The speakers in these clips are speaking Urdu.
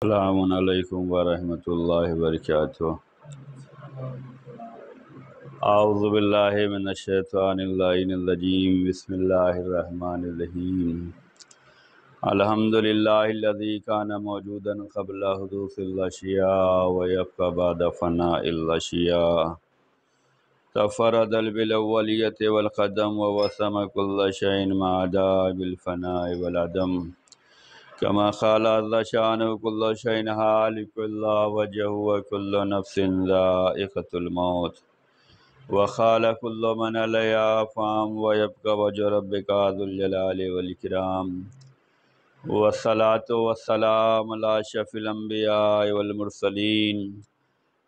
السلام علیکم ورحمۃ اللہ وبرکاتہ۔ اعوذ باللہ من الشیطان اللعین الرجیم، بسم اللہ الرحمن الرحیم۔ الحمد للہ الذی کان موجودا قبل حدوث الاشیاء ویبقی بعد فناء الاشیاء، تفرد بالاولیۃ والقدم ووسم کل شیء ما عدا بالفناء والعدم، کما قال عز شانہ کل شیء ہالک الا وجہہ وکل نفس ذائقۃ الموت، وقال کل من علیہا فان ویبقی وجہ ربک ذو الجلال والاکرام، والصلاۃ والسلام علی اشرف الانبیاء والمرسلین،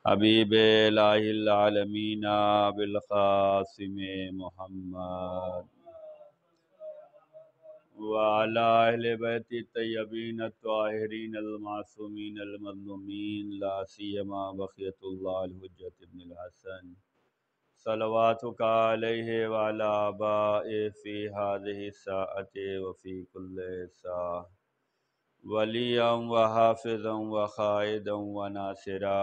حبیب الہ العالمین بالقاسم محمد وعلى اہل بیت الطیبین الطاہرین المعصومین المظلومین، لا سیما بقیۃ اللہ الحجۃ ابن الحسن صلواتک علیہ وعلی آبائہ فی ہذہ الساعۃ وفی کل ساعۃ، ولیا وحافظا وقائدا وناصرا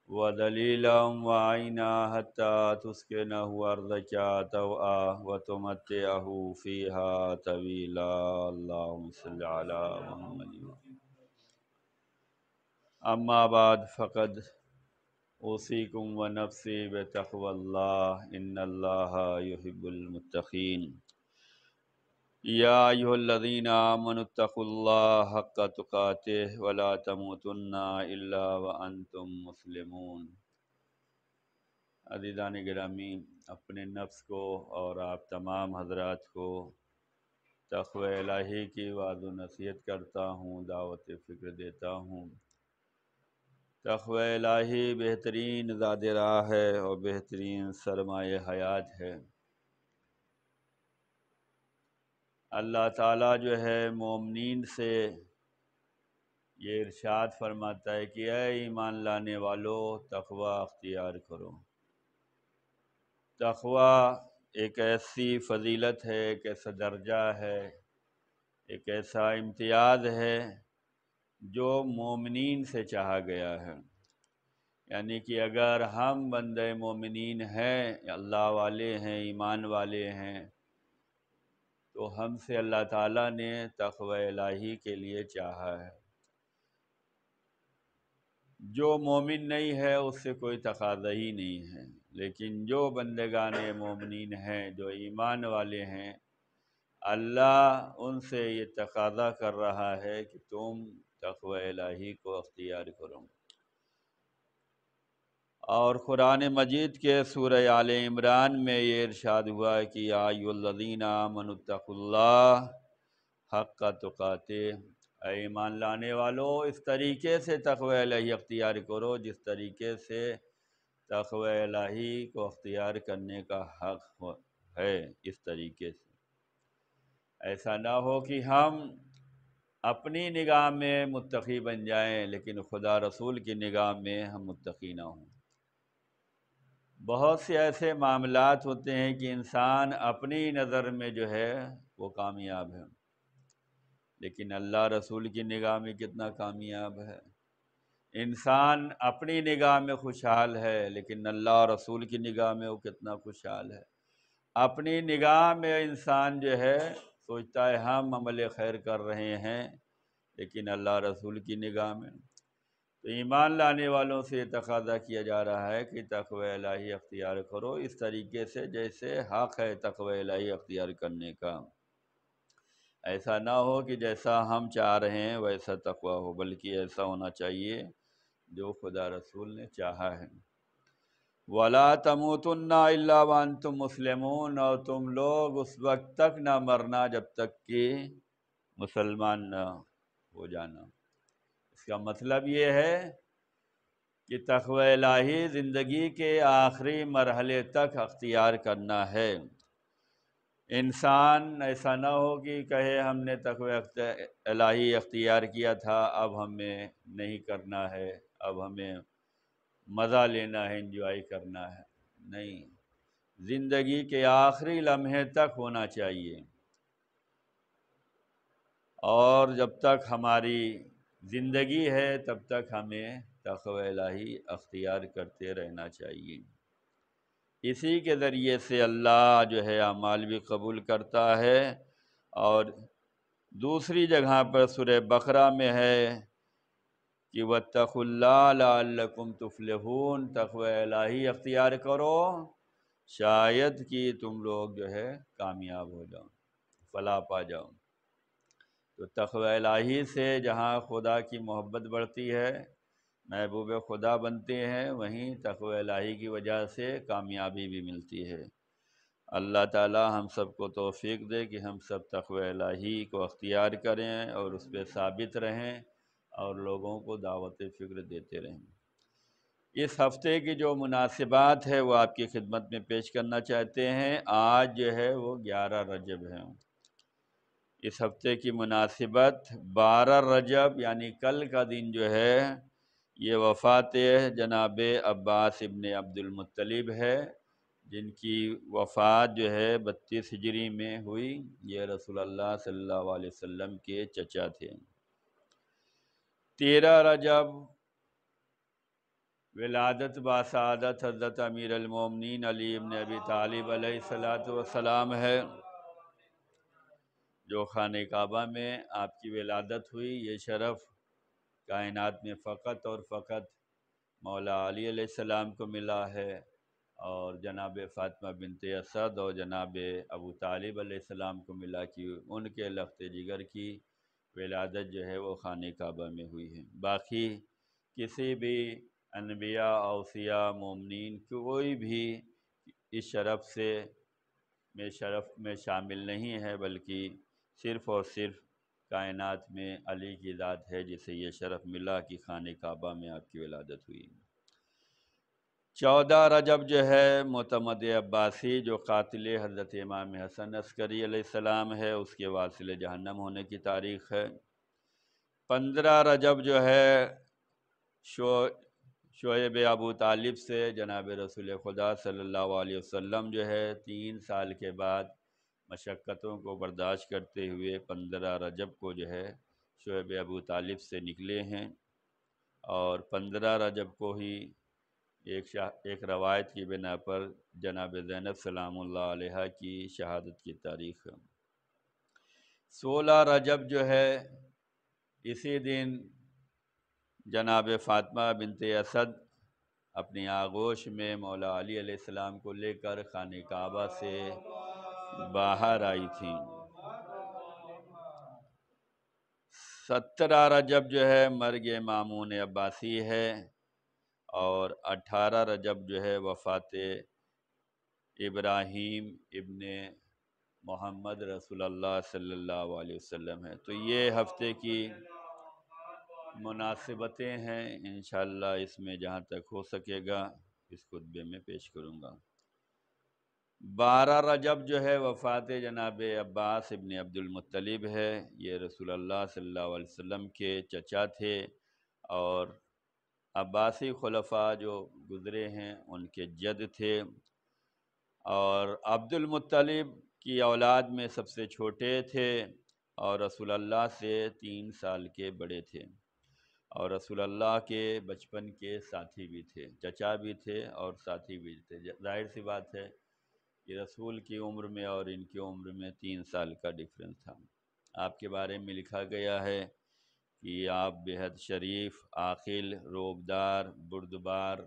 ودلیلا وعینا حتی تسکنہ ارضک طوعا وتمتعہ فیہا طویلا، اللہم صل علی محمد۔ اما بعد فقد اوصیکم ونفسی بتقوی اللہ، ان اللہ یحب المتقین۔ یا ایھا الذین آمنوا اتقوا اللہ حق تقاتہ ولا تموتن الا وانتم مسلمون۔ عزیزان گرامی، اپنے نفس کو اور آپ تمام حضرات کو تقوی الہی کی وعظ و نصیحت کرتا ہوں، دعوت فکر دیتا ہوں۔ تقوی الہی بہترین زاد راہ ہے اور بہترین سرمایہ حیات ہے۔ اللہ تعالیٰ جو ہے مومنین سے یہ ارشاد فرماتا ہے کہ اے ایمان لانے والو، تقوی اختیار کرو۔ تقوی ایک ایسی فضیلت ہے، ایک ایسا درجہ ہے، ایک ایسا امتیاز ہے جو مومنین سے چاہا گیا ہے۔ یعنی کہ اگر ہم بندے مومنین ہیں، اللہ والے ہیں، ایمان والے ہیں، تو ہم سے اللہ تعالیٰ نے تقوی الہی کے لیے چاہا ہے۔ جو مومن نہیں ہے اس سے کوئی تقاضا ہی نہیں ہے، لیکن جو بندگان مومنین ہیں، جو ایمان والے ہیں، اللہ ان سے یہ تقاضا کر رہا ہے کہ تم تقوی الہی کو اختیار کرو۔ اور قرآن مجید کے سورہ آل عمران میں یہ ارشاد ہوا ہے کہ یا ایھا الذین آمنوا اتقوا اللہ حق تقاتہ، اے ایمان لانے والو، اس طریقے سے تقوی الہی اختیار کرو جس طریقے سے تقوی الہی کو اختیار کرنے کا حق ہے۔ اس طریقے سے ایسا نہ ہو کہ ہم اپنی نگاہ میں متقی بن جائیں لیکن خدا رسول کی نگاہ میں ہم متقی نہ ہوں۔ بہت سے ایسے معاملات ہوتے ہیں کہ انسان اپنی نظر میں جو ہے وہ کامیاب ہے، لیکن اللہ رسول کی نگاہ میں کتنا کامیاب ہے۔ انسان اپنی نگاہ میں خوشحال ہے لیکن اللہ رسول کی نگاہ میں وہ کتنا خوشحال ہے۔ اپنی نگاہ میں انسان جو ہے سوچتا ہے ہم عمل خیر کر رہے ہیں، لیکن اللہ رسول کی نگاہ میں تو ایمان لانے والوں سے یہ تقاضا کیا جا رہا ہے کہ تقوی الہی اختیار کرو اس طریقے سے جیسے حق ہے تقوی الہی اختیار کرنے کا۔ ایسا نہ ہو کہ جیسا ہم چاہ رہے ہیں ویسا تقوی ہو، بلکہ ایسا ہونا چاہیے جو خدا رسول نے چاہا ہے۔ وَلَا تَمُوتُنَّ إِلَّا وَأَنْتُمْ مُسْلِمُونَ، اور تم لوگ اس وقت تک نہ مرنا جب تک کہ مسلمان نہ ہو جانا۔ اس کا مطلب یہ ہے کہ تقوی الہی زندگی کے آخری مرحلے تک اختیار کرنا ہے۔ انسان ایسا نہ ہو کہ کہے ہم نے تقوی الہی اختیار کیا تھا، اب ہمیں نہیں کرنا ہے، اب ہمیں مزہ لینا ہے، انجوائے کرنا ہے۔ نہیں، زندگی کے آخری لمحے تک ہونا چاہیے، اور جب تک ہماری زندگی ہے تب تک ہمیں تقوی الہی اختیار کرتے رہنا چاہیے۔ اسی کے ذریعے سے اللہ جو ہے اعمال بھی قبول کرتا ہے۔ اور دوسری جگہ پر سورہ بقرہ میں ہے کہ واتقوا اللہ لعلکم تفلحون، تقوی الہی اختیار کرو شاید کہ تم لوگ جو ہے کامیاب ہو جاؤ، فلاح پا جاؤ۔ تو تقوی الہی سے جہاں خدا کی محبت بڑھتی ہے، محبوب خدا بنتے ہیں، وہیں تقوی الہی کی وجہ سے کامیابی بھی ملتی ہے۔ اللہ تعالی ہم سب کو توفیق دے کہ ہم سب تقوی الہی کو اختیار کریں اور اس پہ ثابت رہیں اور لوگوں کو دعوت فکر دیتے رہیں۔ اس ہفتے کی جو مناسبات ہے وہ آپ کی خدمت میں پیش کرنا چاہتے ہیں۔ آج جو ہے وہ 11 رجب ہے۔ اس ہفتے کی مناسبت 12 رجب یعنی کل کا دن جو ہے یہ وفات جناب عباس ابن عبد المطلب ہے، جن کی وفات جو ہے 32 ہجری میں ہوئی۔ یہ رسول اللہ صلی اللہ علیہ وسلم کے چچا تھے۔ 13 رجب ولادت باسعادت حضرت امیر المومنین علی ابن ابی طالب علیہ السلام ہے، جو خانہ کعبہ میں آپ کی ولادت ہوئی۔ یہ شرف کائنات میں فقط اور فقط مولا علی علیہ السلام کو ملا ہے، اور جناب فاطمہ بنت اسد اور جناب ابو طالب علیہ السلام کو ملا کہ ان کے لخت جگر کی ولادت جو ہے وہ خانہ کعبہ میں ہوئی ہے۔ باقی کسی بھی انبیاء، اوصیاء، مومنین کوئی بھی اس شرف میں شامل نہیں ہے، بلکہ صرف اور صرف کائنات میں علی کی ذات ہے جسے یہ شرف ملا کہ خانہ کعبہ میں آپ کی ولادت ہوئی۔ 14 رجب جو ہے معتمد عباسی جو قاتل حضرت امام حسن عسکری علیہ السلام ہے، اس کے واصل جہنم ہونے کی تاریخ ہے۔ 15 رجب جو ہے شعیب ابو طالب سے جناب رسول خدا صلی اللہ علیہ وسلم جو ہے 3 سال کے بعد مشقتوں کو برداشت کرتے ہوئے 15 رجب کو جو ہے شعیب ابو طالب سے نکلے ہیں، اور 15 رجب کو ہی ایک روایت کی بنا پر جناب زینب سلام اللہ علیہ کی شہادت کی تاریخ ہے۔ 16 رجب جو ہے اسی دن جناب فاطمہ بنت اسد اپنی آغوش میں مولا علی علیہ السلام کو لے کر خانہ کعبہ سے باہر آئی تھیں۔ 17 رجب جو ہے مرگ مامون عباسی ہے، اور 18 رجب جو ہے وفات ابراہیم ابن محمد رسول اللہ صلی اللہ علیہ وسلم ہے۔ تو یہ ہفتے کی مناسبتیں ہیں، انشاءاللہ اس میں جہاں تک ہو سکے گا اس خطبے میں پیش کروں گا۔ 12 رجب جو ہے وفات جناب عباس ابن عبد المطلب ہے۔ یہ رسول اللہ صلی اللہ علیہ وسلم کے چچا تھے، اور عباسی خلفاء جو گزرے ہیں ان کے جد تھے، اور عبد المطلب کی اولاد میں سب سے چھوٹے تھے، اور رسول اللہ سے 3 سال کے بڑے تھے، اور رسول اللہ کے بچپن کے ساتھی بھی تھے، چچا بھی تھے اور ساتھی بھی تھے۔ ظاہر سی بات ہے کہ رسول کی عمر میں اور ان کی عمر میں 3 سال کا ڈفرنس تھا۔ آپ کے بارے میں لکھا گیا ہے کہ آپ بےحد شریف، عاقل، روبدار، بردبار،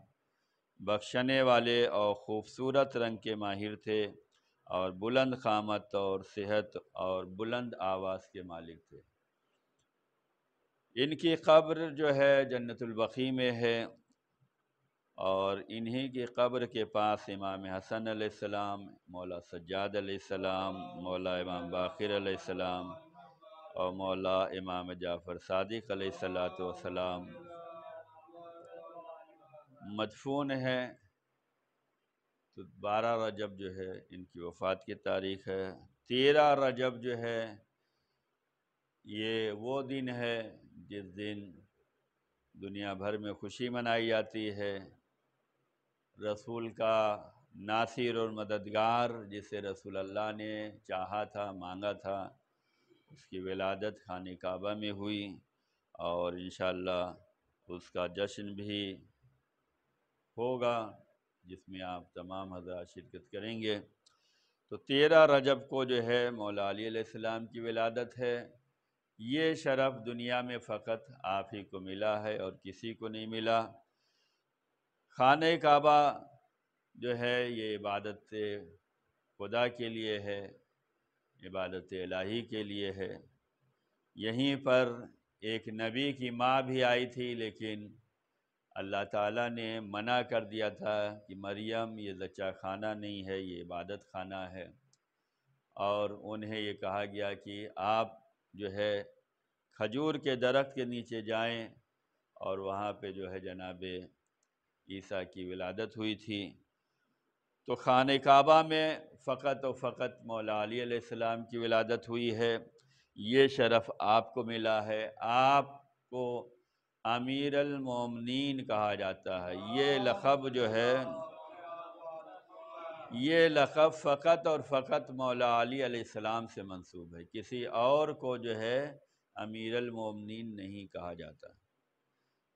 بخشنے والے اور خوبصورت رنگ کے ماہر تھے، اور بلند قامت اور صحت اور بلند آواز کے مالک تھے۔ ان کی قبر جو ہے جنت البقیع میں ہے، اور انہی کی قبر کے پاس امام حسن علیہ السلام، مولا سجاد علیہ السلام، مولا امام باقر علیہ السلام اور مولا امام جعفر صادق علیہ السلام مدفون ہیں۔ تو 12 رجب جو ہے ان کی وفات کی تاریخ ہے۔ 13 رجب جو ہے یہ وہ دن ہے جس دن دنیا بھر میں خوشی منائی جاتی ہے۔ رسول کا ناصر اور مددگار جسے رسول اللہ نے چاہا تھا، مانگا تھا، اس کی ولادت خانہ کعبہ میں ہوئی، اور انشاءاللہ اس کا جشن بھی ہوگا جس میں آپ تمام حضرات شرکت کریں گے۔ تو 13 رجب کو جو ہے مولا علی علیہ السلام کی ولادت ہے۔ یہ شرف دنیا میں فقط آپ ہی کو ملا ہے اور کسی کو نہیں ملا۔ خانہ کعبہ جو ہے یہ عبادت خدا کے لیے ہے، عبادت الہی کے لیے ہے۔ یہیں پر ایک نبی کی ماں بھی آئی تھی، لیکن اللہ تعالیٰ نے منع کر دیا تھا کہ مریم یہ ذچہ خانہ نہیں ہے، یہ عبادت خانہ ہے، اور انہیں یہ کہا گیا کہ آپ جو ہے کھجور کے درخت کے نیچے جائیں، اور وہاں پہ جو ہے جناب عیسیٰ کی ولادت ہوئی تھی۔ تو خانہ کعبہ میں فقط و فقط مولا علی علیہ السلام کی ولادت ہوئی ہے۔ یہ شرف آپ کو ملا ہے، آپ کو امیر المومنین کہا جاتا ہے۔ یہ لقب جو ہے، یہ لقب فقط اور فقط مولا علی علیہ السلام سے منسوب ہے، کسی اور کو جو ہے امیر المومنین نہیں کہا جاتا۔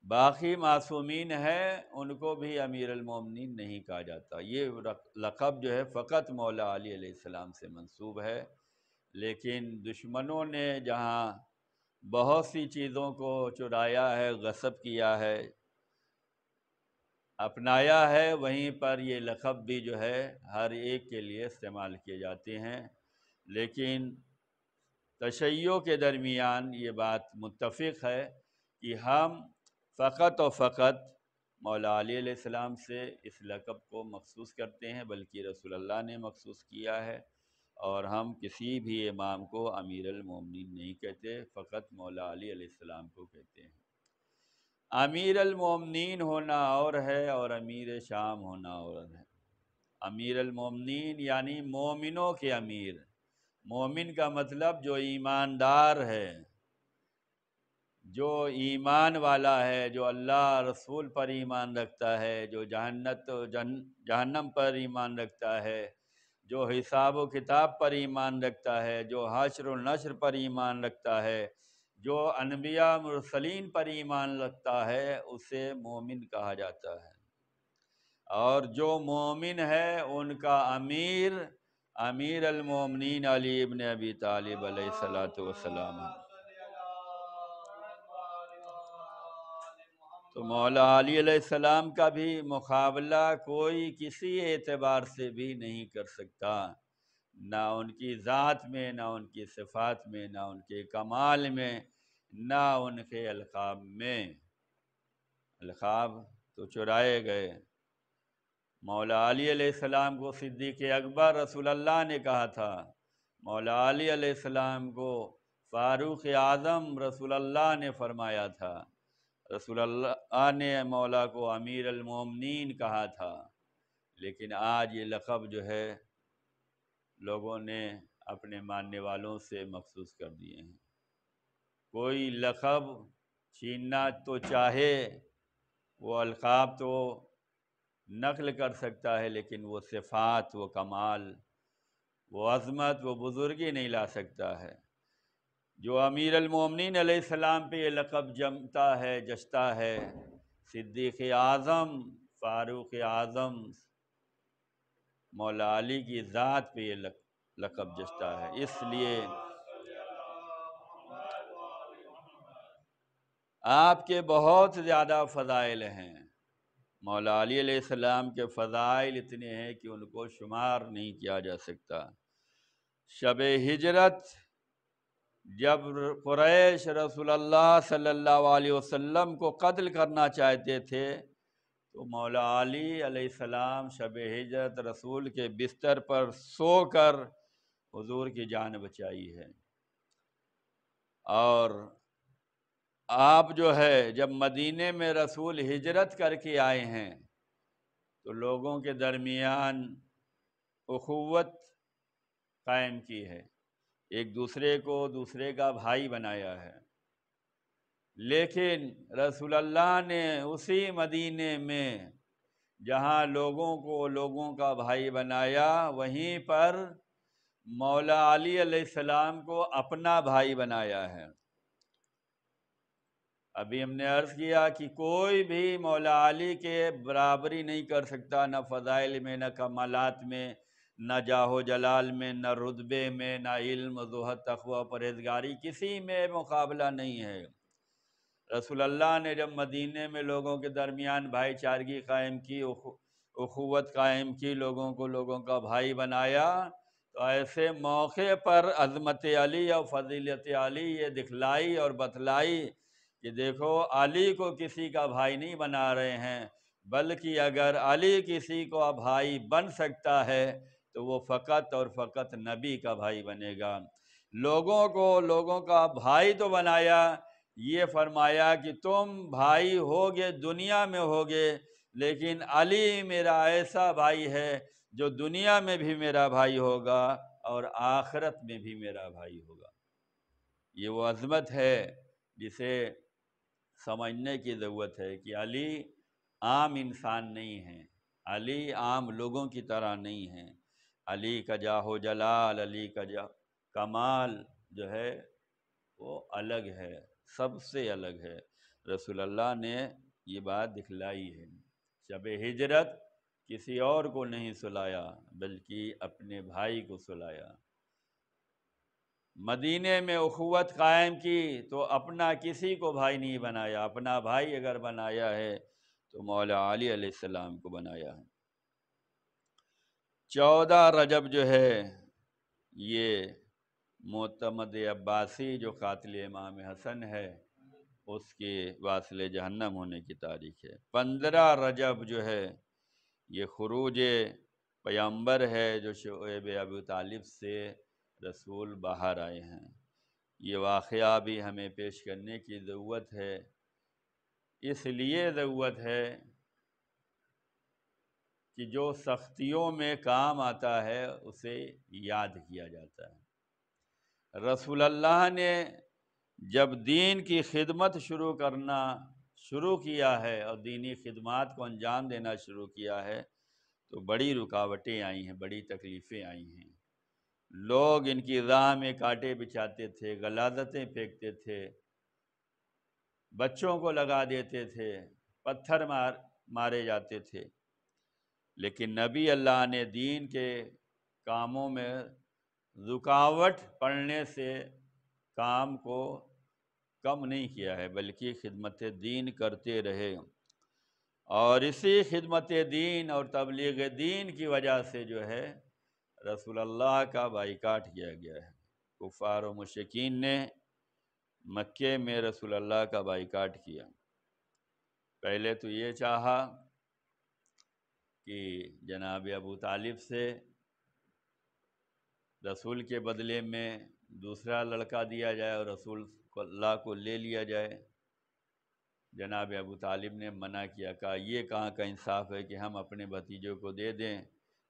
باقی معصومین ہیں ان کو بھی امیر المومنین نہیں کہا جاتا۔ یہ لقب جو ہے فقط مولا علی علیہ السلام سے منسوب ہے۔ لیکن دشمنوں نے جہاں بہت سی چیزوں کو چرایا ہے، غصب کیا ہے، اپنایا ہے، وہیں پر یہ لقب بھی جو ہے ہر ایک کے لیے استعمال کیے جاتے ہیں۔ لیکن تشیع کے درمیان یہ بات متفق ہے کہ ہم فقط و فقط مولا علی علیہ السلام سے اس لقب کو مخصوص کرتے ہیں، بلکہ رسول اللہ نے مخصوص کیا ہے، اور ہم کسی بھی امام کو امیر المومنین نہیں کہتے، فقط مولا علی علیہ السلام کو کہتے ہیں۔ امیر المومنین ہونا اور ہے اور امیر شام ہونا اور ہے۔ امیر المومنین یعنی مومنوں کے امیر۔ مومن کا مطلب جو ایماندار ہے، جو ایمان والا ہے، جو اللہ رسول پر ایمان رکھتا ہے، جو جہنم پر ایمان رکھتا ہے، جو حساب و کتاب پر ایمان رکھتا ہے، جو حشر و نشر پر ایمان رکھتا ہے، جو انبیاء مرسلین پر ایمان رکھتا ہے، اسے مومن کہا جاتا ہے۔ اور جو مومن ہے ان کا امیر امیر المومنین علی ابن ابی طالب علیہ السلام ہے۔ تو مولا علی علیہ السلام کا بھی مقابلہ کوئی کسی اعتبار سے بھی نہیں کر سکتا، نہ ان کی ذات میں، نہ ان کی صفات میں، نہ ان کے کمال میں، نہ ان کے القاب میں۔ القاب تو چرائے گئے۔ مولا علی علیہ السلام کو صدیق اکبر رسول اللہ نے کہا تھا، مولا علی علیہ السلام کو فاروق اعظم رسول اللہ نے فرمایا تھا، رسول اللہ نے مولا کو امیر المومنین کہا تھا۔ لیکن آج یہ لقب جو ہے لوگوں نے اپنے ماننے والوں سے مخصوص کر دیے ہیں۔ کوئی لقب چھیننا تو چاہے، وہ القاب تو نقل کر سکتا ہے، لیکن وہ صفات، وہ کمال، وہ عظمت، وہ بزرگی نہیں لا سکتا ہے۔ جو امیر المومنین علیہ السلام پہ یہ لقب جمتا ہے، جچتا ہے، صدیق اعظم، فاروق اعظم، مولا علی کی ذات پہ یہ لقب جچتا ہے۔ اس لیے آپ کے بہت زیادہ فضائل ہیں۔ مولا علی علیہ السلام کے فضائل اتنے ہیں کہ ان کو شمار نہیں کیا جا سکتا۔ شب ہجرت جب قریش رسول اللہ صلی اللہ علیہ وسلم کو قتل کرنا چاہتے تھے، تو مولا علی علیہ السلام شب ہجرت رسول کے بستر پر سو کر حضور کی جان بچائی ہے۔ اور آپ جو ہے جب مدینے میں رسول ہجرت کر کے آئے ہیں تو لوگوں کے درمیان اخوت قائم کی ہے، ایک دوسرے کو دوسرے کا بھائی بنایا ہے۔ لیکن رسول اللہ نے اسی مدینے میں جہاں لوگوں کو لوگوں کا بھائی بنایا، وہیں پر مولا علی علیہ السلام کو اپنا بھائی بنایا ہے۔ ابھی ہم نے عرض کیا کہ کوئی بھی مولا علی کے برابری نہیں کر سکتا، نہ فضائل میں، نہ کمالات میں، نہ جاہ و جلال میں، نہ رتبے میں، نہ علم، زہد، تقوی، پرہیزگاری، کسی میں مقابلہ نہیں ہے۔ رسول اللہ نے جب مدینے میں لوگوں کے درمیان بھائی چارگی قائم کی، اخوت قائم کی، لوگوں کو لوگوں کا بھائی بنایا، تو ایسے موقع پر عظمت علی اور فضیلت علی یہ دکھلائی اور بتلائی کہ دیکھو علی کو کسی کا بھائی نہیں بنا رہے ہیں، بلکہ اگر علی کسی کو بھائی بن سکتا ہے تو وہ فقط اور فقط نبی کا بھائی بنے گا۔ لوگوں کو لوگوں کا بھائی تو بنایا، یہ فرمایا کہ تم بھائی ہوگے، دنیا میں ہوگے، لیکن علی میرا ایسا بھائی ہے جو دنیا میں بھی میرا بھائی ہوگا اور آخرت میں بھی میرا بھائی ہوگا۔ یہ وہ عظمت ہے جسے سمجھنے کی ضرورت ہے کہ علی عام انسان نہیں ہے، علی عام لوگوں کی طرح نہیں ہے۔ علی کا جاہ و جلال، علی کا کمال جو ہے وہ الگ ہے، سب سے الگ ہے۔ رسول اللہ نے یہ بات دکھلائی ہے۔ شب ہجرت کسی اور کو نہیں سلایا بلکہ اپنے بھائی کو سلایا۔ مدینے میں اخوت قائم کی تو اپنا کسی کو بھائی نہیں بنایا، اپنا بھائی اگر بنایا ہے تو مولا علی علیہ السلام کو بنایا ہے۔ 14 رجب جو ہے یہ معتمد عباسی جو قاتل امام حسن ہے اس کے واصل جہنم ہونے کی تاریخ ہے۔ 15 رجب جو ہے یہ خروج پیغمبر ہے جو شعیب ابو طالب سے رسول باہر آئے ہیں۔ یہ واقعہ بھی ہمیں پیش کرنے کی ضرورت ہے، اس لیے ضرورت ہے کہ جو سختیوں میں کام آتا ہے اسے یاد کیا جاتا ہے۔ رسول اللہ نے جب دین کی خدمت شروع کیا ہے اور دینی خدمات کو انجام دینا شروع کیا ہے تو بڑی رکاوٹیں آئی ہیں، بڑی تکلیفیں آئی ہیں۔ لوگ ان کی راہ میں کانٹے بچھاتے تھے، غلاظتیں پھینکتے تھے، بچوں کو لگا دیتے تھے، پتھر مارے جاتے تھے، لیکن نبی اللہ نے دین کے کاموں میں رکاوٹ پڑنے سے کام کو کم نہیں کیا ہے بلکہ خدمت دین کرتے رہے، اور اسی خدمت دین اور تبلیغ دین کی وجہ سے جو ہے رسول اللہ کا بائیکاٹ کیا گیا ہے۔ کفار و مشرکین نے مکے میں رسول اللہ کا بائیکاٹ کیا۔ پہلے تو یہ چاہا کہ جناب ابو طالب سے رسول کے بدلے میں دوسرا لڑکا دیا جائے اور رسول اللہ کو لے لیا جائے۔ جناب ابو طالب نے منع کیا، کہا یہ کہاں کا انصاف ہے کہ ہم اپنے بھتیجوں کو دے دیں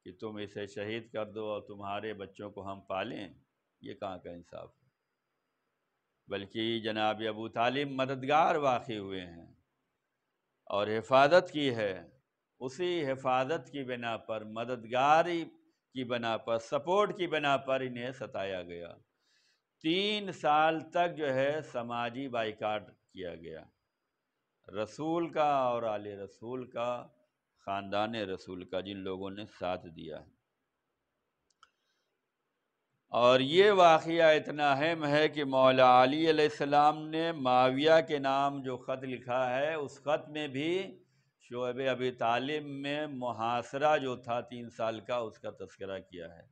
کہ تم اسے شہید کر دو اور تمہارے بچوں کو ہم پالیں، یہ کہاں کا انصاف ہے۔ بلکہ جناب ابو طالب مددگار واقع ہوئے ہیں اور حفاظت کی ہے، اسی حفاظت کی بنا پر، مددگاری کی بنا پر، سپورٹ کی بنا پر انہیں ستایا گیا۔ 3 سال تک جو ہے سماجی بائیکاٹ کیا گیا، رسول کا اور آل رسول کا، خاندان رسول کا، جن لوگوں نے ساتھ دیا ہے۔ اور یہ واقعہ اتنا اہم ہے کہ مولا علی علیہ السلام نے معاویہ کے نام جو خط لکھا ہے اس خط میں بھی شعیب ابی طالب میں محاصرہ جو تھا 3 سال کا اس کا تذکرہ کیا ہے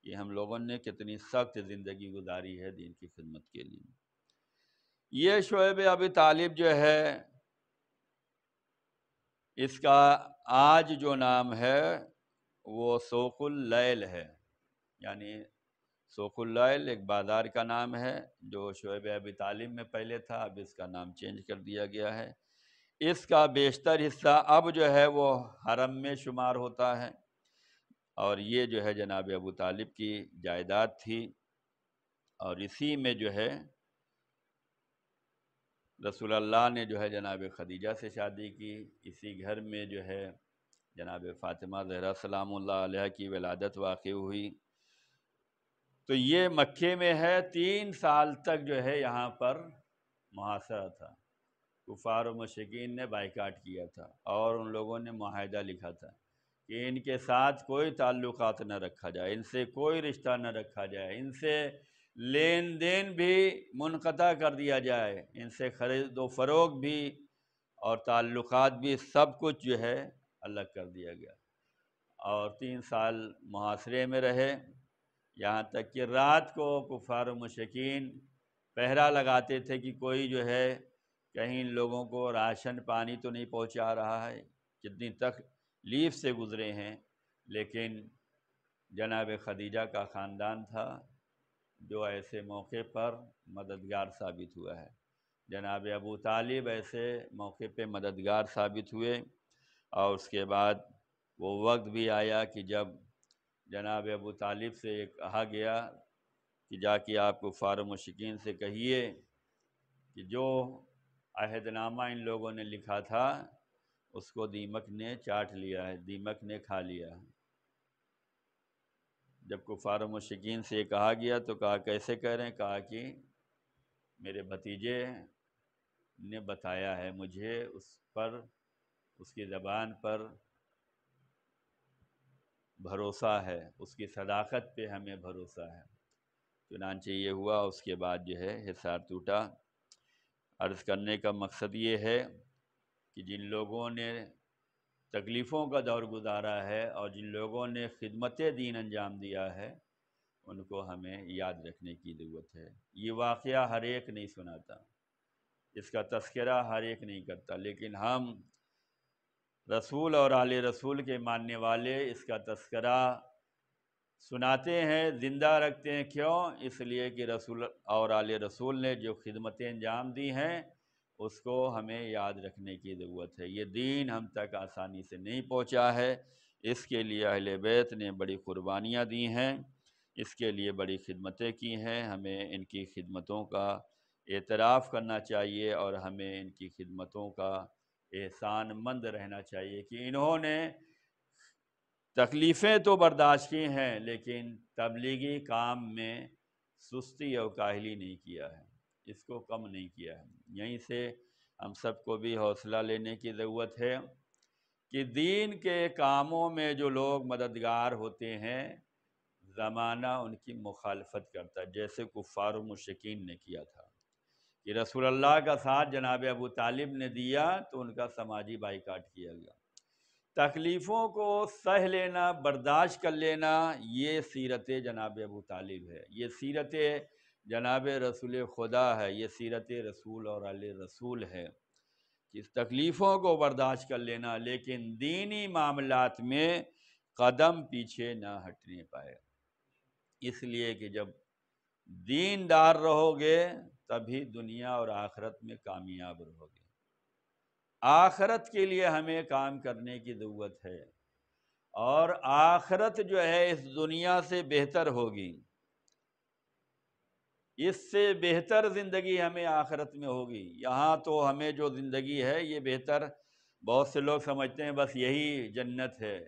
کہ ہم لوگوں نے کتنی سخت زندگی گزاری ہے دین کی خدمت کے لیے۔ یہ شعیب ابی طالب جو ہے اس کا آج جو نام ہے وہ سوق اللیل ہے، یعنی سوق اللیل ایک بازار کا نام ہے جو شعیب ابی طالب میں پہلے تھا، اب اس کا نام چینج کر دیا گیا ہے۔ اس کا بیشتر حصہ اب جو ہے وہ حرم میں شمار ہوتا ہے، اور یہ جو ہے جناب ابو طالب کی جائیداد تھی، اور اسی میں جو ہے رسول اللہ نے جو ہے جناب خدیجہ سے شادی کی، اسی گھر میں جو ہے جناب فاطمہ زہرا سلام اللہ علیہ کی ولادت واقع ہوئی۔ تو یہ مکے میں ہے، 3 سال تک جو ہے یہاں پر محاصرہ تھا۔ کفار و مشرکین نے بائیکاٹ کیا تھا، اور ان لوگوں نے معاہدہ لکھا تھا کہ ان کے ساتھ کوئی تعلقات نہ رکھا جائے، ان سے کوئی رشتہ نہ رکھا جائے، ان سے لین دین بھی منقطع کر دیا جائے، ان سے خرید و فروخت بھی اور تعلقات بھی سب کچھ جو ہے الگ کر دیا گیا۔ اور 3 سال محاصرے میں رہے، یہاں تک کہ رات کو کفار و مشرکین پہرا لگاتے تھے کہ کوئی جو ہے کہیں ان لوگوں کو راشن پانی تو نہیں پہنچا رہا ہے، کتنی تکلیف سے گزرے ہیں۔ لیکن جناب خدیجہ کا خاندان تھا جو ایسے موقع پر مددگار ثابت ہوا ہے، جناب ابو طالب ایسے موقع پہ مددگار ثابت ہوئے۔ اور اس کے بعد وہ وقت بھی آیا کہ جب جناب ابو طالب سے یہ کہا گیا کہ جا کے آپ کفار و مشرکین سے کہیے کہ جو عہد نامہ ان لوگوں نے لکھا تھا اس کو دیمک نے چاٹ لیا ہے، دیمک نے کھا لیا ہے۔ جب کفار و مشرکین سے یہ کہا گیا تو کہا کیسے کہہ رہے ہیں؟ کہا کہ میرے بھتیجے نے بتایا ہے، مجھے اس پر، اس کی زبان پر بھروسہ ہے، اس کی صداقت پہ ہمیں بھروسہ ہے۔ چنانچہ یہ ہوا، اس کے بعد جو ہے حصار ٹوٹا۔ عرض کرنے کا مقصد یہ ہے کہ جن لوگوں نے تکلیفوں کا دور گزارا ہے اور جن لوگوں نے خدمت دین انجام دیا ہے ان کو ہمیں یاد رکھنے کی ضرورت ہے۔ یہ واقعہ ہر ایک نہیں سناتا، اس کا تذکرہ ہر ایک نہیں کرتا، لیکن ہم رسول اور آل رسول کے ماننے والے اس کا تذکرہ سناتے ہیں، زندہ رکھتے ہیں۔ کیوں؟ اس لیے کہ رسول اور آل رسول نے جو خدمتیں انجام دی ہیں اس کو ہمیں یاد رکھنے کی ضرورت ہے۔ یہ دین ہم تک آسانی سے نہیں پہنچا ہے، اس کے لیے اہل بیت نے بڑی قربانیاں دی ہیں، اس کے لیے بڑی خدمتیں کی ہیں۔ ہمیں ان کی خدمتوں کا اعتراف کرنا چاہیے اور ہمیں ان کی خدمتوں کا احسان مند رہنا چاہیے کہ انہوں نے تکلیفیں تو برداشت کی ہیں لیکن تبلیغی کام میں سستی اور کاہلی نہیں کیا ہے، اس کو کم نہیں کیا ہے۔ یہیں سے ہم سب کو بھی حوصلہ لینے کی ضرورت ہے کہ دین کے کاموں میں جو لوگ مددگار ہوتے ہیں زمانہ ان کی مخالفت کرتا ہے، جیسے کفار و مشرکین نے کیا تھا کہ رسول اللہ کا ساتھ جناب ابو طالب نے دیا تو ان کا سماجی بائیکاٹ کیا گیا۔ تکلیفوں کو سہ لینا، برداشت کر لینا، یہ سیرت جناب ابو طالب ہے، یہ سیرت جناب رسول خدا ہے، یہ سیرت رسول اور آل رسول ہے کہ تکلیفوں کو برداشت کر لینا لیکن دینی معاملات میں قدم پیچھے نہ ہٹنے پائے۔ اس لیے کہ جب دیندار رہو گے تبھی دنیا اور آخرت میں کامیاب رہو گے۔ آخرت کے لیے ہمیں کام کرنے کی ضرورت ہے اور آخرت جو ہے اس دنیا سے بہتر ہوگی، اس سے بہتر زندگی ہمیں آخرت میں ہوگی۔ یہاں تو ہمیں جو زندگی ہے یہ بہتر، بہت سے لوگ سمجھتے ہیں بس یہی جنت ہے،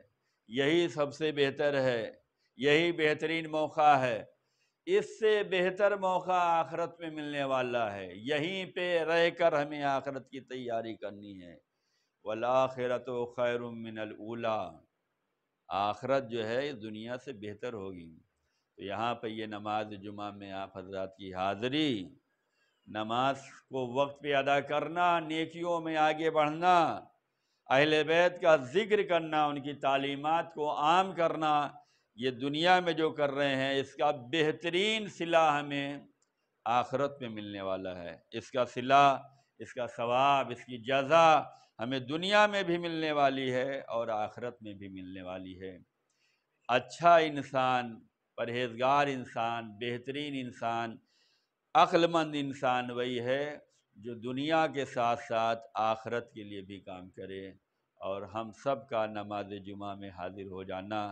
یہی سب سے بہتر ہے، یہی بہترین موقع ہے۔ اس سے بہتر موقع آخرت میں ملنے والا ہے، یہیں پہ رہ کر ہمیں آخرت کی تیاری کرنی ہے۔ وَالْآخِرَةُ خَيْرٌ مِّنَ الْأُولَىٰ، آخرت جو ہے اس دنیا سے بہتر ہوگی۔ تو یہاں پہ یہ نماز جمعہ میں آپ حضرات کی حاضری، نماز کو وقت پہ ادا کرنا، نیکیوں میں آگے بڑھنا، اہل بیت کا ذکر کرنا، ان کی تعلیمات کو عام کرنا، یہ دنیا میں جو کر رہے ہیں اس کا بہترین صلہ ہمیں آخرت میں ملنے والا ہے۔ اس کا صلہ، اس کا ثواب، اس کی جزا ہمیں دنیا میں بھی ملنے والی ہے اور آخرت میں بھی ملنے والی ہے۔ اچھا انسان، پرہیزگار انسان، بہترین انسان، عقل مند انسان وہی ہے جو دنیا کے ساتھ ساتھ آخرت کے لیے بھی کام کرے۔ اور ہم سب کا نماز جمعہ میں حاضر ہو جانا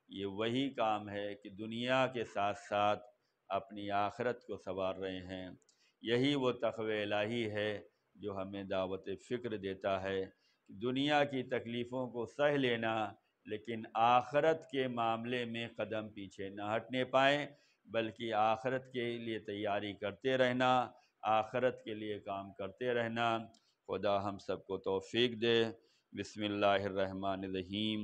یہ وہی کام ہے کہ دنیا کے ساتھ ساتھ اپنی آخرت کو سنوار رہے ہیں۔ یہی وہ تقوی الہی ہے جو ہمیں دعوت فکر دیتا ہے کہ دنیا کی تکلیفوں کو سہ لینا لیکن آخرت کے معاملے میں قدم پیچھے نہ ہٹنے پائیں، بلکہ آخرت کے لیے تیاری کرتے رہنا، آخرت کے لیے کام کرتے رہنا۔ خدا ہم سب کو توفیق دے۔ بسم اللہ الرحمن الرحیم۔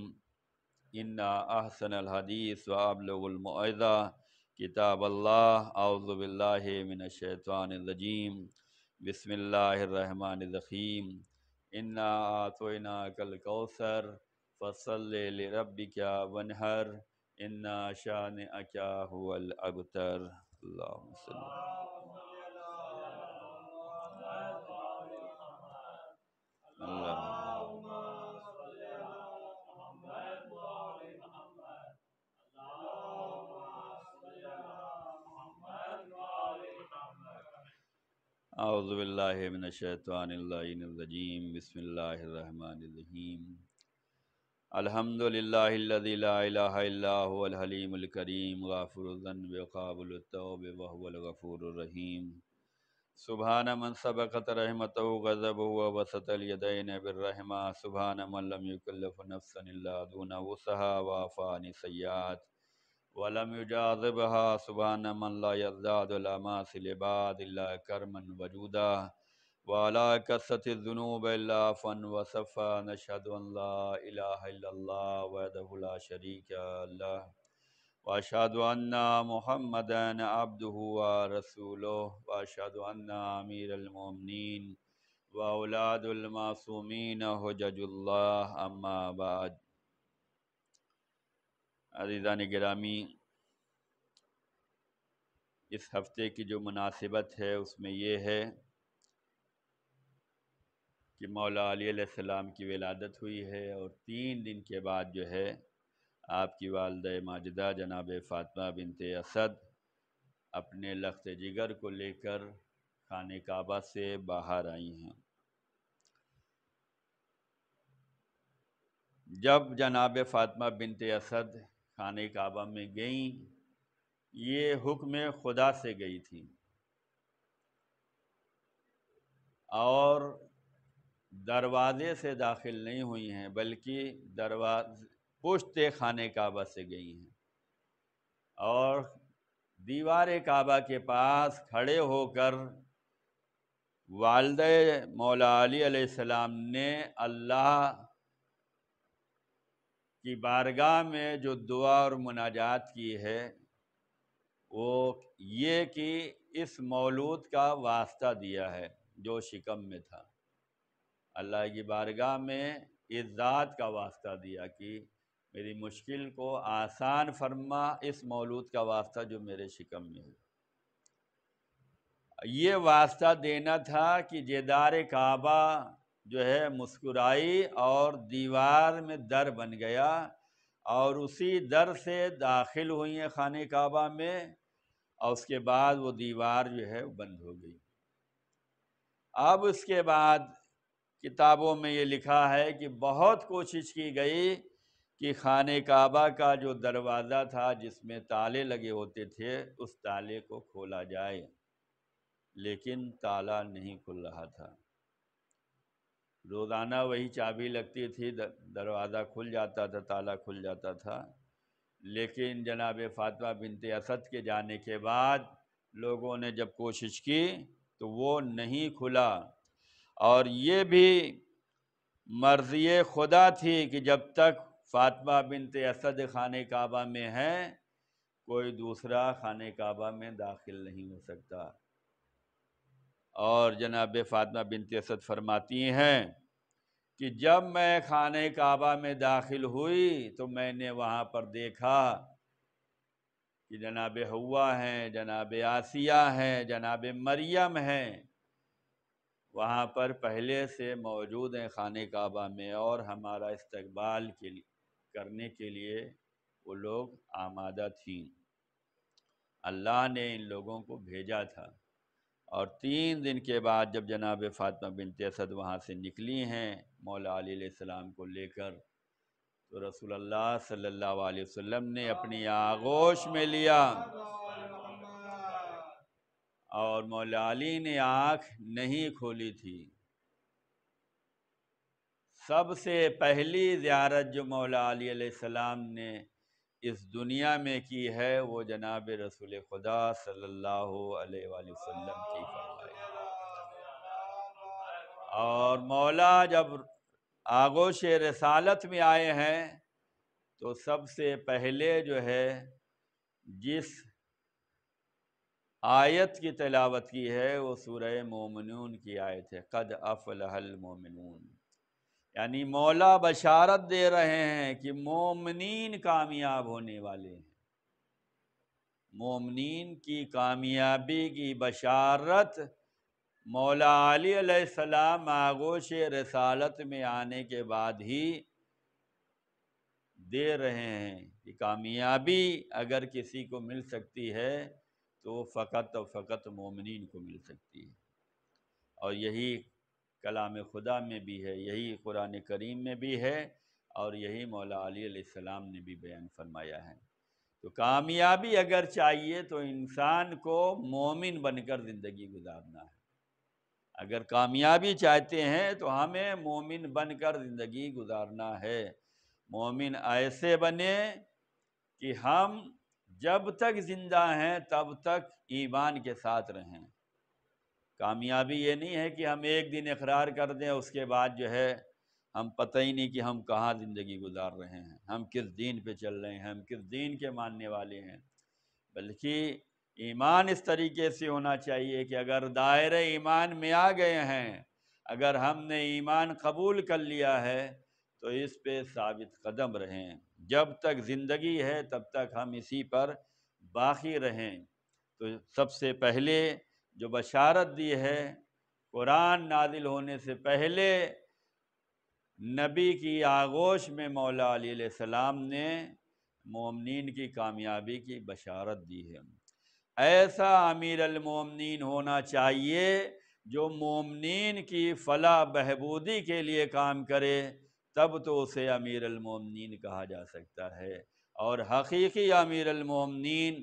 انا احسن الحدیث و ابلغ الموعظہ کتاب اللہ۔ اعوذ باللہ من الشیطان الرجیم۔ بسم اللہ الرحمن الرحیم۔ انا اعطیناک الکوثر فصل لربک وانحر ان شانئک هو الابتر۔ اللہم صل اعوذ باللہ من الشیطان اللعین الرجیم۔ بسم اللہ الرحمن الرحیم۔ الحمد للہ الذی لا الہ الا هو الحلیم الکریم غافر الذنب وقابل التوب وهو الغفور الرحیم۔ سبحان من سبقت رحمتہ غضبہ وبسط الیدین بالرحمہ، سبحان من لم یکلف نفسا الا دون وسعها وعفى عن السیئات ولم يجاذبها، سبحان من لا يزداد الاماس العباد الا کرما وجودا وعلى كثرة الذنوب الا عفوا وصفا، نشهد ان لا اله الا الله وحده لا شريك له واشهد ان محمدا عبده ورسوله واشهد ان امير المؤمنين واولاد المعصومين حجج الله، اما بعد۔ عزیزان گرامی، اس ہفتے کی جو مناسبت ہے اس میں یہ ہے کہ مولا علی علیہ السلام کی ولادت ہوئی ہے، اور 3 دن کے بعد جو ہے آپ کی والدہ ماجدہ جناب فاطمہ بنت اسد اپنے لخت جگر کو لے کر خانہ کعبہ سے باہر آئی ہیں۔ جب جناب فاطمہ بنت اسد خانہ کعبہ میں گئیں، یہ حکم خدا سے گئی تھی، اور دروازے سے داخل نہیں ہوئی ہیں بلکہ پشت خانہ کعبہ سے گئی ہیں، اور دیوار کعبہ کے پاس کھڑے ہو کر والدہ مولا علی علیہ السلام نے اللہ کی بارگاہ میں جو دعا اور مناجات کی ہے وہ یہ کہ اس مولود کا واسطہ دیا ہے جو شکم میں تھا، اللہ کی بارگاہ میں اس ذات کا واسطہ دیا کہ میری مشکل کو آسان فرما، اس مولود کا واسطہ جو میرے شکم میں ہے۔ یہ واسطہ دینا تھا کہ جدار کعبہ جو ہے مسکرائی اور دیوار میں در بن گیا، اور اسی در سے داخل ہوئی ہیں خانہ کعبہ میں، اور اس کے بعد وہ دیوار جو ہے بند ہو گئی۔ اب اس کے بعد کتابوں میں یہ لکھا ہے کہ بہت کوشش کی گئی کہ خانہ کعبہ کا جو دروازہ تھا جس میں تالے لگے ہوتے تھے اس تالے کو کھولا جائے، لیکن تالا نہیں کھل رہا تھا۔ روزانہ وہی چابی لگتی تھی، دروازہ کھل جاتا تھا، تالا کھل جاتا تھا، لیکن جناب فاطمہ بنت اسد کے جانے کے بعد لوگوں نے جب کوشش کی تو وہ نہیں کھلا، اور یہ بھی مرضی خدا تھی کہ جب تک فاطمہ بنت اسد خانہ کعبہ میں ہیں کوئی دوسرا خانہ کعبہ میں داخل نہیں ہو سکتا۔ اور جناب فاطمہ بنت اسد فرماتی ہیں کہ جب میں خانہ کعبہ میں داخل ہوئی تو میں نے وہاں پر دیکھا کہ جناب حوا ہیں، جناب آسیہ ہیں، جناب مریم ہیں، وہاں پر پہلے سے موجود ہیں خانہ کعبہ میں، اور ہمارا استقبال کرنے کے لیے وہ لوگ آمادہ تھیں۔ اللہ نے ان لوگوں کو بھیجا تھا، اور 3 دن کے بعد جب جناب فاطمہ بنت اسد وہاں سے نکلی ہیں مولا علی علیہ السلام کو لے کر، تو رسول اللہ صلی اللہ علیہ وسلم نے اپنی آغوش میں لیا، اور مولا علی نے آنکھ نہیں کھولی تھی۔ سب سے پہلی زیارت جو مولا علی علیہ السلام نے اس دنیا میں کی ہے وہ جناب رسول خدا صلی اللہ علیہ وآلہ وسلم کی فرمائی، اور مولا جب آغوش رسالت میں آئے ہیں تو سب سے پہلے جو ہے جس آیت کی تلاوت کی ہے وہ سورہ مومنون کی آیت ہے، قد افلح المومنون، یعنی مولا بشارت دے رہے ہیں کہ مومنین کامیاب ہونے والے ہیں۔ مومنین کی کامیابی کی بشارت مولا علی علیہ السلام آغوش رسالت میں آنے کے بعد ہی دے رہے ہیں کہ کامیابی اگر کسی کو مل سکتی ہے تو فقط و فقط مومنین کو مل سکتی ہے، اور یہی کلام خدا میں بھی ہے، یہی قرآن کریم میں بھی ہے، اور یہی مولا علی علیہ السلام نے بھی بیان فرمایا ہے۔ تو کامیابی اگر چاہیے تو انسان کو مومن بن کر زندگی گزارنا ہے۔ اگر کامیابی چاہتے ہیں تو ہمیں مومن بن کر زندگی گزارنا ہے۔ مومن ایسے بنے کہ ہم جب تک زندہ ہیں تب تک ایمان کے ساتھ رہیں۔ کامیابی یہ نہیں ہے کہ ہم ایک دن اقرار کر دیں، اس کے بعد جو ہے ہم پتہ ہی نہیں کہ ہم کہاں زندگی گزار رہے ہیں، ہم کس دین پہ چل رہے ہیں، ہم کس دین کے ماننے والے ہیں۔ بلکہ ایمان اس طریقے سے ہونا چاہیے کہ اگر دائرہ ایمان میں آ گئے ہیں، اگر ہم نے ایمان قبول کر لیا ہے تو اس پہ ثابت قدم رہیں، جب تک زندگی ہے تب تک ہم اسی پر باقی رہیں۔ تو سب سے پہلے جو بشارت دی ہے قرآن نازل ہونے سے پہلے نبی کی آغوش میں مولا علی علیہ السلام نے مومنین کی کامیابی کی بشارت دی ہے۔ ایسا امیر المومنین ہونا چاہیے جو مومنین کی فلاح بہبودی کے لیے کام کرے، تب تو اسے امیر المومنین کہا جا سکتا ہے۔ اور حقیقی امیر المومنین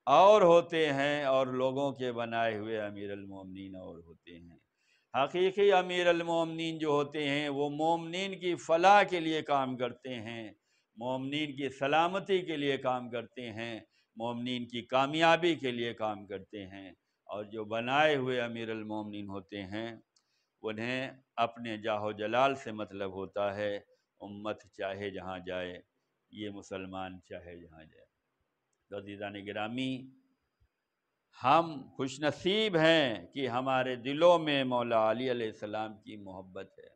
اور ہوتے ہیں اور لوگوں کے بنائے ہوئے امیر المومنین اور ہوتے ہیں۔ حقیقی امیر المومنین جو ہوتے ہیں وہ مومنین کی فلاح کے لیے کام کرتے ہیں، مومنین کی سلامتی کے لیے کام کرتے ہیں، مومنین کی کامیابی کے لیے کام کرتے ہیں۔ اور جو بنائے ہوئے امیر المومنین ہوتے ہیں انہیں اپنے جاہ و جلال سے مطلب ہوتا ہے، امت چاہے جہاں جائے، یہ مسلمان چاہے جہاں جائے۔ تو عزیزان گرامی، ہم خوش نصیب ہیں کہ ہمارے دلوں میں مولا علی علیہ السلام کی محبت ہے،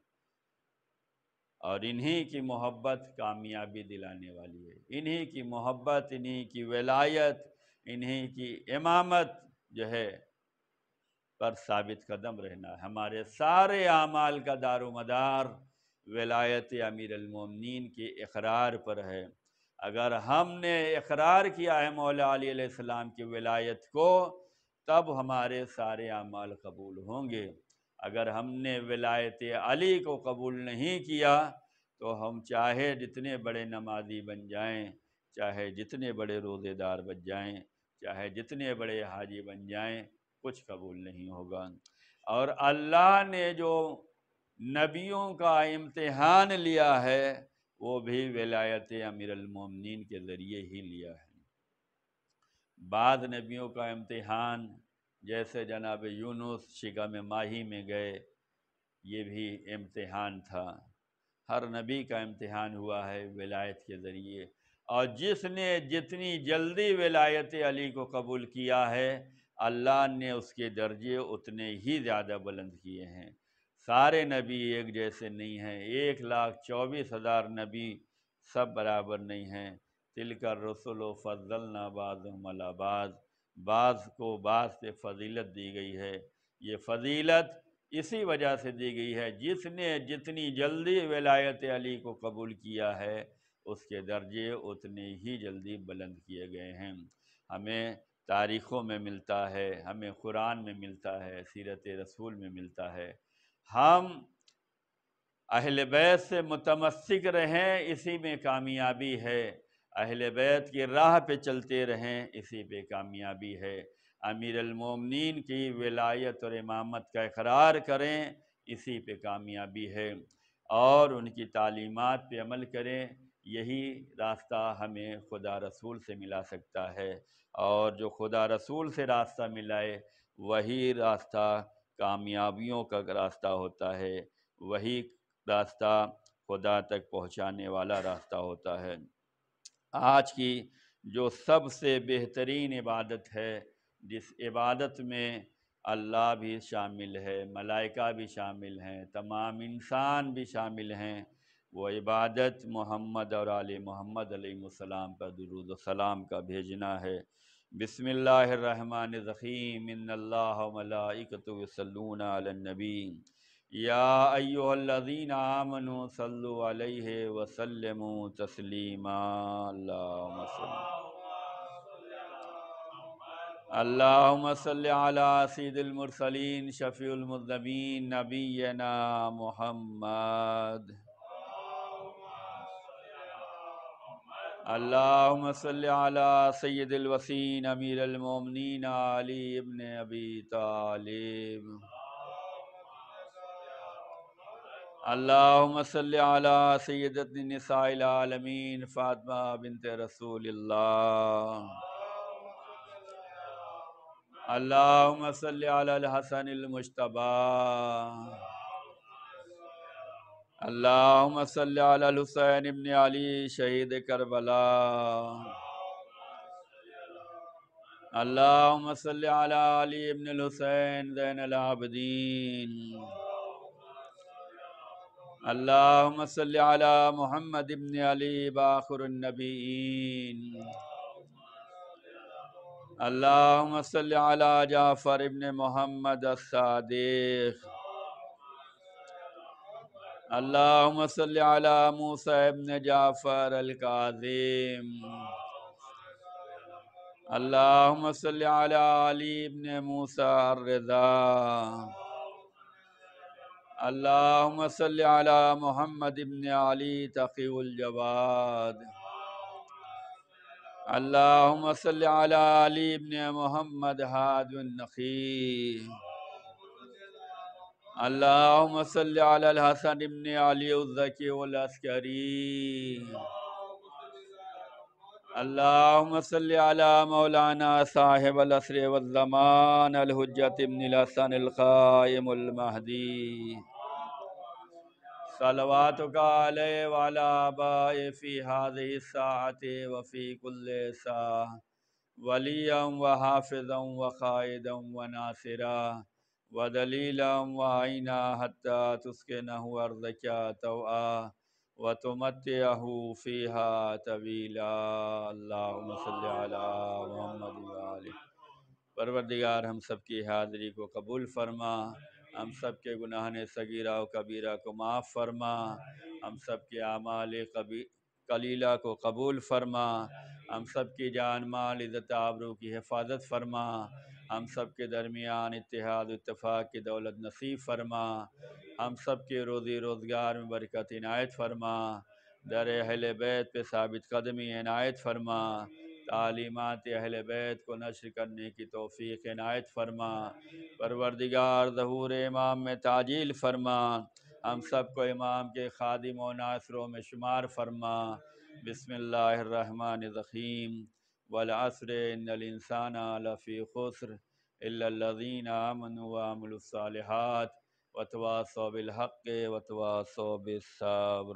اور انہی کی محبت کامیابی دلانے والی ہے۔ انہی کی محبت، انہی کی ولایت، انہی کی امامت جو ہے پر ثابت قدم رہنا ہے۔ ہمارے سارے اعمال کا دار و مدار ولایت امیر المومنین کے اقرار پر ہے۔ اگر ہم نے اقرار کیا ہے مولا علی علیہ السلام کی ولایت کو، تب ہمارے سارے اعمال قبول ہوں گے۔ اگر ہم نے ولایت علی کو قبول نہیں کیا تو ہم چاہے جتنے بڑے نمازی بن جائیں، چاہے جتنے بڑے روزے دار بن جائیں، چاہے جتنے بڑے حاجی بن جائیں، کچھ قبول نہیں ہوگا۔ اور اللہ نے جو نبیوں کا امتحان لیا ہے وہ بھی ولایت امیر المومنین کے ذریعے ہی لیا ہے۔ بعض نبیوں کا امتحان جیسے جناب یونس شکم ماہی میں گئے، یہ بھی امتحان تھا۔ ہر نبی کا امتحان ہوا ہے ولایت کے ذریعے، اور جس نے جتنی جلدی ولایت علی کو قبول کیا ہے اللہ نے اس کے درجے اتنے ہی زیادہ بلند کیے ہیں۔ سارے نبی ایک جیسے نہیں ہیں، 1,24,000 نبی سب برابر نہیں ہیں۔ تلک الرسل فضلنا بعضهم علی بعض، بعض کو بعض سے فضیلت دی گئی ہے۔ یہ فضیلت اسی وجہ سے دی گئی ہے جس نے جتنی جلدی ولایت علی کو قبول کیا ہے اس کے درجے اتنے ہی جلدی بلند کیے گئے ہیں۔ ہمیں تاریخوں میں ملتا ہے، ہمیں قرآن میں ملتا ہے، سیرت رسول میں ملتا ہے۔ ہم اہل بیت سے متمسک رہیں، اسی میں کامیابی ہے۔ اہل بیت کی راہ پہ چلتے رہیں، اسی پہ کامیابی ہے۔ امیر المومنین کی ولایت اور امامت کا اقرار کریں، اسی پہ کامیابی ہے، اور ان کی تعلیمات پہ عمل کریں۔ یہی راستہ ہمیں خدا رسول سے ملا سکتا ہے، اور جو خدا رسول سے راستہ ملائے وہی راستہ کامیابیوں کا راستہ ہوتا ہے، وہی راستہ خدا تک پہنچانے والا راستہ ہوتا ہے۔ آج کی جو سب سے بہترین عبادت ہے، جس عبادت میں اللہ بھی شامل ہے، ملائکہ بھی شامل ہیں، تمام انسان بھی شامل ہیں، وہ عبادت محمد اور آل محمد علیہ السلام پر درود و سلام کا بھیجنا ہے۔ بسم اللہ الرحمن الرحیم، ان اللہ و ملائکتہ یصلون علی النبی یا ایھا الذین آمنوا صلوا علیہ وسلموا تسلیما۔ اللہم صل علی سید المرسلین شفیع المذنبین نبینا محمد۔ اللہم صل علی سید الوصین امیر المومنین علی ابن ابی طالب۔ اللہم صل علی سیدۃ نساء العالمین فاطمہ بنت رسول اللہ۔ اللہم صل علی الحسن المجتبی۔ اللہم صل علی الحسین ابن علی شہید کربلا۔ اللہم صل علی علی ابن الحسین زین العابدین۔ اللہم صل علی محمد ابن علی باخر النبیین۔ اللہم صل علی جعفر ابن محمد الصادق۔ اللہم صل علی موسیٰ ابن جعفر الکاظم۔ اللہم صل علی علی ابن موسیٰ الرضا۔ اللہم صل علی محمد ابن علی تقی الجواد۔ اللہم صل علی علی ابن محمد ہادی النقی۔ اللہم صل علی الحسن ابن علی الذکی العسکری۔ اللہم صل علی مولانا صاحب العصر والزمان الحجۃ ابن الحسن القائم المہدی۔ صلواتک علیہ وعلی آبائہ فی ہذہ الساعۃ وفی کل ساعہ، ولیٰ وحافظا وقائدا وناصرا ودلیلا وعینا حتی تسکنہ ارضک طوعا وتمتعہ فیہا طویلا۔ اللہم صل علی محمد وآلہ۔ پروردگار ہم سب کی حاضری کو قبول فرما، ہم سب کے گناہ صغیرہ و کبیرہ کو معاف فرما، ہم سب کے اعمال قلیلہ کو قبول فرما، ہم سب کی جان مال عزت آبرو کی حفاظت فرما، ہم سب کے درمیان اتحاد و اتفاق کی دولت نصیب فرما، ہم سب کے روزی روزگار میں برکت عنایت فرما، در اہل بیت پہ ثابت قدمی عنایت فرما، تعلیمات اہل بیت کو نشر کرنے کی توفیق عنایت فرما۔ پروردگار ظہور امام میں تعجیل فرما، ہم سب کو امام کے خادم و ناصروں میں شمار فرما۔ بسم اللہ الرحمن الرحیم، والعصر ان الانسان لفی خسر الا الذین آمنوا وعملوا الصالحات وتواصوا بالحق وتواصوا بالصبر۔